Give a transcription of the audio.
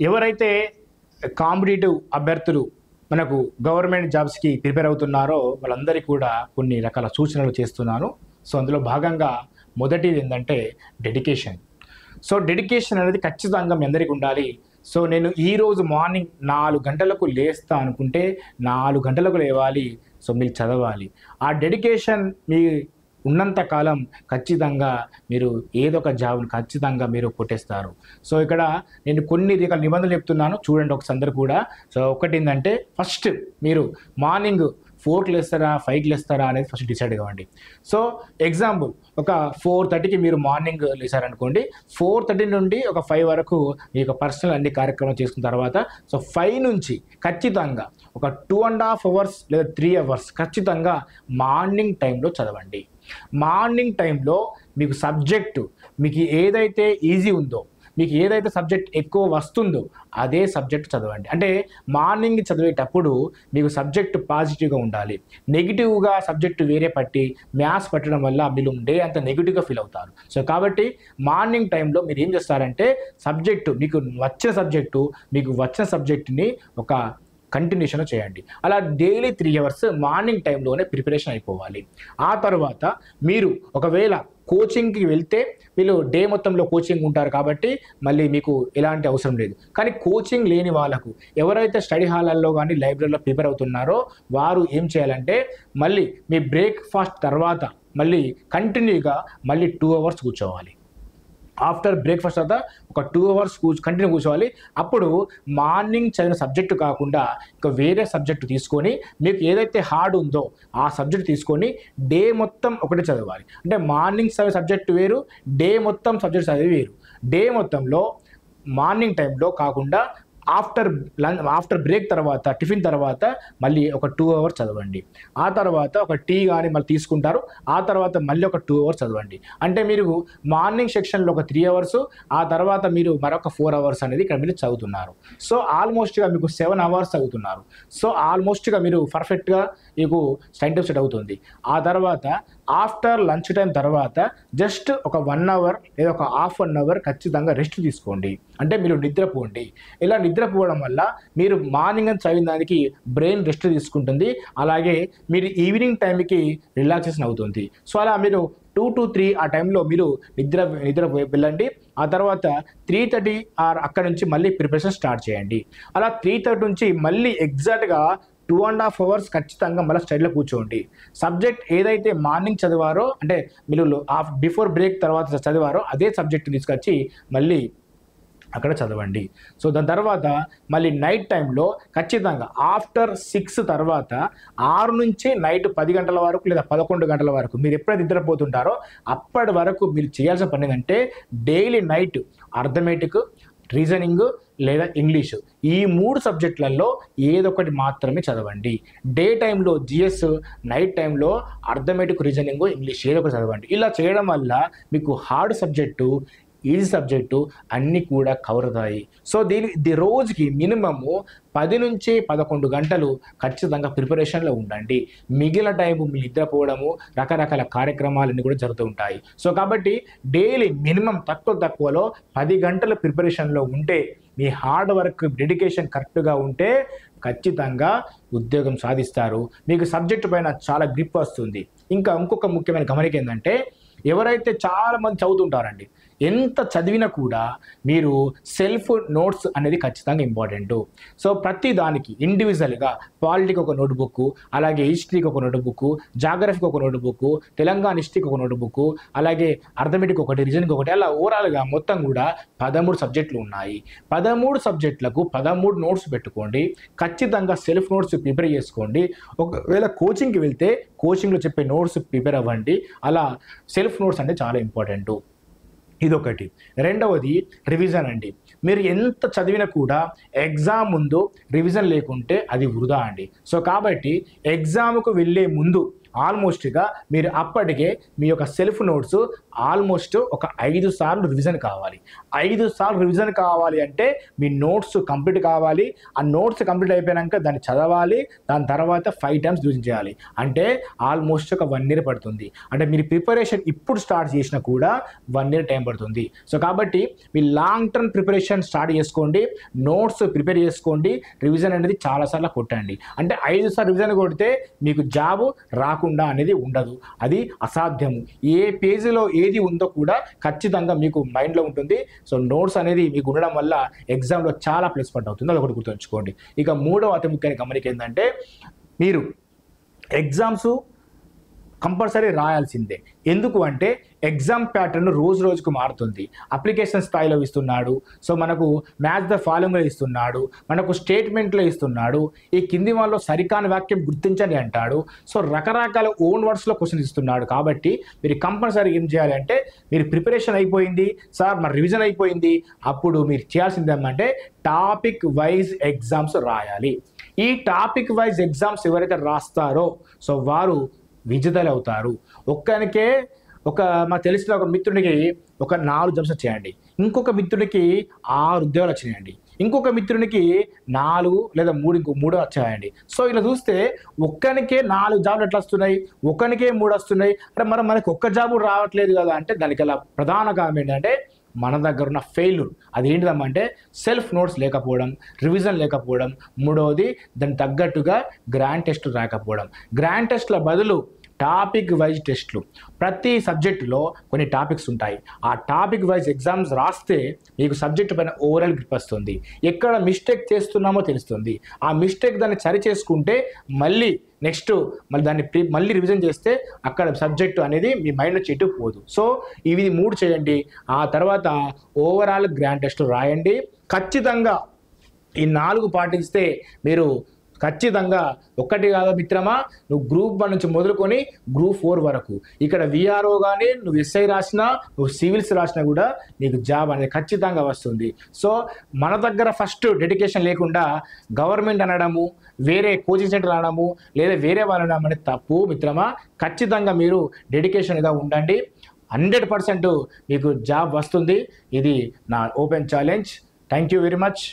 ఎవరైతే కాంపిటేటివ్ అభ్యర్థులు మనకు గవర్నమెంట్ జాబ్స్కి ప్రిపేర్ అవుతున్నారో వాళ్ళందరికీ కూడా కొన్ని రకాల సూచనలు చేస్తున్నాను. సో అందులో భాగంగా మొదటిది ఏంటంటే డెడికేషన్. సో డెడికేషన్ అనేది ఖచ్చితంగా మీ అందరికీ ఉండాలి. సో నేను ఈరోజు మార్నింగ్ 4 గంటలకు లేస్తా అనుకుంటే 4 గంటలకు లేవాలి. సో మీరు చదవాలి. ఆ డెడికేషన్ మీ ఉన్నంత కాలం ఖచ్చితంగా మీరు ఏదో ఒక జాబ్ని ఖచ్చితంగా మీరు కొట్టేస్తారు. సో ఇక్కడ నేను కొన్ని రకాల నిబంధనలు చెప్తున్నాను, చూడండి ఒకసారి అందరూ కూడా. సో ఒకటి ఏంటంటే ఫస్ట్ మీరు మార్నింగ్ 4కి లేస్తారా 5కి లేస్తారా అనేది ఫస్ట్ డిసైడ్ కావండి. సో ఎగ్జాంపుల్ ఒక 4:30కి మీరు మార్నింగ్ లేసారనుకోండి, 4:30 నుండి ఒక 5 వరకు మీ యొక్క పర్సనల్ అన్ని కార్యక్రమాలు చేసుకున్న తర్వాత సో 5 నుంచి ఖచ్చితంగా ఒక 2.5 అవర్స్ లేదా 3 అవర్స్ ఖచ్చితంగా మార్నింగ్ టైంలో చదవండి. మార్నింగ్ టైంలో మీకు సబ్జెక్టు మీకు ఏదైతే ఈజీ ఉందో, మీకు ఏదైతే సబ్జెక్ట్ ఎక్కువ వస్తుందో అదే సబ్జెక్ట్ చదవండి. అంటే మార్నింగ్ చదివేటప్పుడు మీకు సబ్జెక్టు పాజిటివ్గా ఉండాలి. నెగిటివ్గా సబ్జెక్టు వేరే పట్టి మ్యాథ్స్ పట్టడం వల్ల మీరు డే అంతా నెగిటివ్గా ఫీల్ అవుతారు. సో కాబట్టి మార్నింగ్ టైంలో మీరు ఏం చేస్తారంటే సబ్జెక్టు మీకు వచ్చిన సబ్జెక్టుని ఒక కంటిన్యూషన్ చేయండి. అలా డైలీ 3 అవర్స్ మార్నింగ్ టైంలోనే ప్రిపరేషన్ అయిపోవాలి. ఆ తర్వాత మీరు ఒకవేళ కోచింగ్కి వెళ్తే వీళ్ళు డే మొత్తంలో కోచింగ్ ఉంటారు కాబట్టి మళ్ళీ మీకు ఎలాంటి అవసరం లేదు. కానీ కోచింగ్ లేని వాళ్ళకు ఎవరైతే స్టడీ హాలల్లో కానీ లైబ్రరీలో ప్రిపేర్ అవుతున్నారో వారు ఏం చేయాలంటే మళ్ళీ మీ బ్రేక్ఫాస్ట్ తర్వాత మళ్ళీ కంటిన్యూగా మళ్ళీ 2 అవర్స్ కూర్చోవాలి. ఆఫ్టర్ బ్రేక్ఫాస్ట్ తర్వాత ఒక 2 అవర్స్ కంటిన్యూ కూర్చోవాలి. అప్పుడు మార్నింగ్ చదివిన సబ్జెక్టు కాకుండా ఇంకా వేరే సబ్జెక్టు తీసుకొని మీకు ఏదైతే హార్డ్ ఉందో ఆ సబ్జెక్ట్ తీసుకొని డే మొత్తం ఒకటే చదవాలి. అంటే మార్నింగ్ చదివే సబ్జెక్టు వేరు, డే మొత్తం సబ్జెక్ట్ చదివి వేరు. డే మొత్తంలో మార్నింగ్ టైంలో కాకుండా ఆఫ్టర్ బ్రేక్ తర్వాత టిఫిన్ తర్వాత మళ్ళీ ఒక 2 అవర్స్ చదవండి. ఆ తర్వాత ఒక టీ కానీ మళ్ళీ తీసుకుంటారు. ఆ తర్వాత మళ్ళీ ఒక 2 అవర్స్ చదవండి. అంటే మీరు మార్నింగ్ సెక్షన్లో ఒక 3 అవర్స్, ఆ తర్వాత మీరు మరొక 4 అవర్స్ అనేది ఇక్కడ మీరు చదువుతున్నారు. సో ఆల్మోస్ట్గా మీకు 7 అవర్స్ చదువుతున్నారు. సో ఆల్మోస్ట్గా మీరు పర్ఫెక్ట్గా మీకు టైం టేబుల్ సెట్ అవుతుంది. ఆ తర్వాత ఆఫ్టర్ లంచ్ టైం తర్వాత జస్ట్ ఒక 1 అవర్ లేదా ఒక హాఫ్ 1 అవర్ ఖచ్చితంగా రెస్ట్ తీసుకోండి. అంటే మీరు నిద్రపోండి. ఇలా నిద్రపోవడం వల్ల మీరు మార్నింగ్ అని చదివిన దానికి బ్రెయిన్ రెస్ట్ తీసుకుంటుంది. అలాగే మీరు ఈవినింగ్ టైంకి రిలాక్సేషన్ అవుతుంది. సో అలా మీరు 2 to 3 ఆ టైంలో మీరు నిద్ర వెళ్ళండి. ఆ తర్వాత 3:30 అక్కడ నుంచి మళ్ళీ ప్రిపరేషన్ స్టార్ట్ చేయండి. అలా 3:30 నుంచి మళ్ళీ ఎగ్జాక్ట్గా 2.5 అవర్స్ ఖచ్చితంగా మళ్ళీ స్టడీలో కూర్చోండి. సబ్జెక్ట్ ఏదైతే మార్నింగ్ చదివారో అంటే మీరు బిఫోర్ బ్రేక్ తర్వాత చదివారో అదే సబ్జెక్ట్ తీసుకొచ్చి మళ్ళీ అక్కడ చదవండి. సో దాని తర్వాత మళ్ళీ నైట్ టైంలో ఖచ్చితంగా ఆఫ్టర్ 6 తర్వాత 6 నుంచి నైట్ 10 గంటల వరకు లేదా 11 గంటల వరకు మీరు ఎప్పుడైతే నిద్రపోతుంటారో అప్పటి వరకు మీరు చేయాల్సిన పని ఏంటంటే డైలీ నైట్ అర్థమెటిక్, రీజనింగ్ లేదా ఇంగ్లీషు ఈ 3 సబ్జెక్టులలో ఏదో ఒకటి మాత్రమే చదవండి. డే టైంలో జిఎస్, నైట్ టైంలో అర్థమెటిక్, రీజనింగ్, ఇంగ్లీష్ ఏదో ఒకటి చదవండి. ఇలా చేయడం వల్ల మీకు హార్డ్ సబ్జెక్టు, ఈజీ సబ్జెక్టు అన్నీ కూడా కవర్ అవుతాయి. సో రోజుకి మినిమము 10 నుంచి 11 గంటలు ఖచ్చితంగా ప్రిపరేషన్లో ఉండండి. మిగిలిన టైం మీ నిద్రపోవడము, రకరకాల కార్యక్రమాలన్నీ కూడా జరుగుతూ ఉంటాయి. సో కాబట్టి డైలీ మినిమం తక్కువలో 10 గంటల ప్రిపరేషన్లో ఉంటే మీ హార్డ్ వర్క్, డెడికేషన్ కరెక్ట్గా ఉంటే ఖచ్చితంగా ఉద్యోగం సాధిస్తారు. మీకు సబ్జెక్టు పైన చాలా గ్రిప్ వస్తుంది. ఇంకొక ముఖ్యమైన గమనిక ఏంటంటే ఎవరైతే చాలామంది చదువుతుంటారండి, ఎంత చదివినా కూడా మీరు సెల్ఫ్ నోట్స్ అనేది ఖచ్చితంగా ఇంపార్టెంట్. సో ప్రతి దానికి ఇండివిజువల్గా పాలిటీకి ఒక నోట్బుక్, అలాగే హిస్టరీకి ఒక నోట్బుక్, జాగ్రఫీకి ఒక నోట్బుక్, తెలంగాణ హిస్టరీకి ఒక నోట్బుక్, అలాగే అర్థమెటిక్ ఒకటి, రీజనింగ్ ఒకటి, అలా ఓవరాల్గా మొత్తం కూడా 13 సబ్జెక్టులు ఉన్నాయి. 13 సబ్జెక్టులకు 13 నోట్స్ పెట్టుకోండి. ఖచ్చితంగా సెల్ఫ్ నోట్స్ ప్రిపేర్ చేసుకోండి. ఒకవేళ కోచింగ్కి వెళ్తే కోచింగ్లో చెప్పే నోట్స్ ప్రిపేర్ అవ్వండి. అలా సెల్ఫ్ నోట్స్ అంటే చాలా ఇంపార్టెంట్. ఇదొకటి. రెండవది రివిజన్ అండి. మీరు ఎంత చదివినా కూడా ఎగ్జామ్ ముందు రివిజన్ లేకుంటే అది వృధా అండి. సో కాబట్టి ఎగ్జామ్కు వెళ్ళే ముందు ఆల్మోస్ట్గా మీరు అప్పటికే మీ యొక్క సెల్ఫ్ నోట్స్ ఆల్మోస్ట్ ఒక 5 సార్లు రివిజన్ కావాలి. 5 సార్లు రివిజన్ కావాలి అంటే మీ నోట్స్ కంప్లీట్ కావాలి. ఆ నోట్స్ కంప్లీట్ అయిపోయాక దాన్ని చదవాలి. దాని తర్వాత 5 టైమ్స్ రివిజన్ చేయాలి. అంటే ఆల్మోస్ట్ ఒక 1 ఇయర్ పడుతుంది. అంటే మీరు ప్రిపరేషన్ ఇప్పుడు స్టార్ట్ చేసినా కూడా 1 ఇయర్ టైం పడుతుంది. సో కాబట్టి మీ లాంగ్ టర్మ్ ప్రిపరేషన్ స్టార్ట్ చేసుకోండి. నోట్స్ ప్రిపేర్ చేసుకోండి. రివిజన్ అనేది చాలాసార్లు కొట్టండి. అంటే 5 సార్లు రివిజన్ కొడితే మీకు జాబ్ రాకుండా అనేది ఉండదు. అది అసాధ్యము. ఏ పేజీలో ఏది ఉందో కూడా ఖచ్చితంగా మీకు మైండ్లో ఉంటుంది. సో నోట్స్ అనేది మీకు ఉండడం వల్ల ఎగ్జామ్లో చాలా ప్లస్ పాయింట్ అవుతుంది. అది ఒకటి గుర్తుంచుకోండి. ఇక మూడవ అతి ముఖ్యమైన గమనిక ఏంటంటే మీరు ఎగ్జామ్స్ కంపల్సరీ రాయాల్సిందే. ఎందుకు అంటే ఎగ్జామ్ ప్యాటర్న్ రోజు రోజుకు మారుతుంది. అప్లికేషన్ స్థాయిలో ఇస్తున్నాడు. సో మనకు మ్యాచ్ ద ఫాలోయింగ్లో ఇస్తున్నాడు. మనకు స్టేట్మెంట్లో ఇస్తున్నాడు. ఈ కింది వాళ్ళలో సరికాని వాక్యం గుర్తించండి అంటాడు. సో రకరకాల ఓన్ వర్డ్స్లో క్వశ్చన్ ఇస్తున్నాడు. కాబట్టి మీరు కంపల్సరీ ఏం చేయాలి అంటే మీరు ప్రిపరేషన్ అయిపోయింది సార్, మరి రివిజన్ అయిపోయింది, అప్పుడు మీరు చేయాల్సింది ఏమంటే టాపిక్ వైజ్ ఎగ్జామ్స్ రాయాలి. ఈ టాపిక్ వైజ్ ఎగ్జామ్స్ ఎవరైతే రాస్తారో సో వారు విజేతలు అవుతారు. ఒక్కనికే మాకు తెలిసిన ఒక మిత్రుడికి ఒక 4 జాబ్స్ వచ్చాయండి. ఇంకొక మిత్రుడికి 6 ఉద్యోగాలు వచ్చినాయండి. ఇంకొక మిత్రునికి 4 లేదా 3 వచ్చాయండి. సో ఇలా చూస్తే ఒక్కనికే 4 జాబులు ఎట్లా వస్తున్నాయి, ఒకనికే 3 వస్తున్నాయి అంటే మనకు ఒక్క జాబు రావట్లేదు కదా అంటే దానికి అలా ప్రధాన కారణం ఏంటంటే మన దగ్గర ఉన్న ఫెయిల్యూర్. అది ఏంటిదమ్మంటే సెల్ఫ్ నోట్స్ లేకపోవడం, రివిజన్ లేకపోవడం, మూడవది దానికి తగ్గట్టుగా గ్రాండ్ టెస్ట్ రాకపోవడం. గ్రాండ్ టెస్ట్ల బదులు టాపిక్ వైజ్ టెస్ట్లు. ప్రతి సబ్జెక్టులో కొన్ని టాపిక్స్ ఉంటాయి. ఆ టాపిక్ వైజ్ ఎగ్జామ్స్ రాస్తే మీకు సబ్జెక్టు పైన ఓవరాల్ గ్రిప్ వస్తుంది. ఎక్కడ మిస్టేక్ చేస్తున్నామో తెలుస్తుంది. ఆ మిస్టేక్ దాన్ని సరి చేసుకుంటే మళ్ళీ నెక్స్ట్ మళ్ళీ రివిజన్ చేస్తే అక్కడ సబ్జెక్టు అనేది మీ మైండ్ నుంచి ఎటు పోదు. సో ఇవి 3 చేయండి. ఆ తర్వాత ఓవరాల్ గ్రాండ్ టెస్ట్ రాయండి. ఖచ్చితంగా ఈ 4 పాటిస్తే మీరు ఖచ్చితంగా ఒక్కటి కాదా మిత్రమా, నువ్వు గ్రూప్ 1 నుంచి మొదలుకొని గ్రూప్ 4 వరకు ఇక్కడ విఆర్ఓ కానీ నువ్వు ఎస్ఐ రాసినా నువ్వు సివిల్స్ రాసినా కూడా నీకు జాబ్ అనేది ఖచ్చితంగా వస్తుంది. సో మన దగ్గర ఫస్ట్ డెడికేషన్ లేకుండా గవర్నమెంట్ అనడము, వేరే కోచింగ్ సెంటర్ అనడము లేదా వేరే వాళ్ళు అనడం అనేది తప్పు మిత్రమా. ఖచ్చితంగా మీరు డెడికేషన్గా ఉండండి. 100% మీకు జాబ్ వస్తుంది. ఇది నా open challenge. Thank you very much.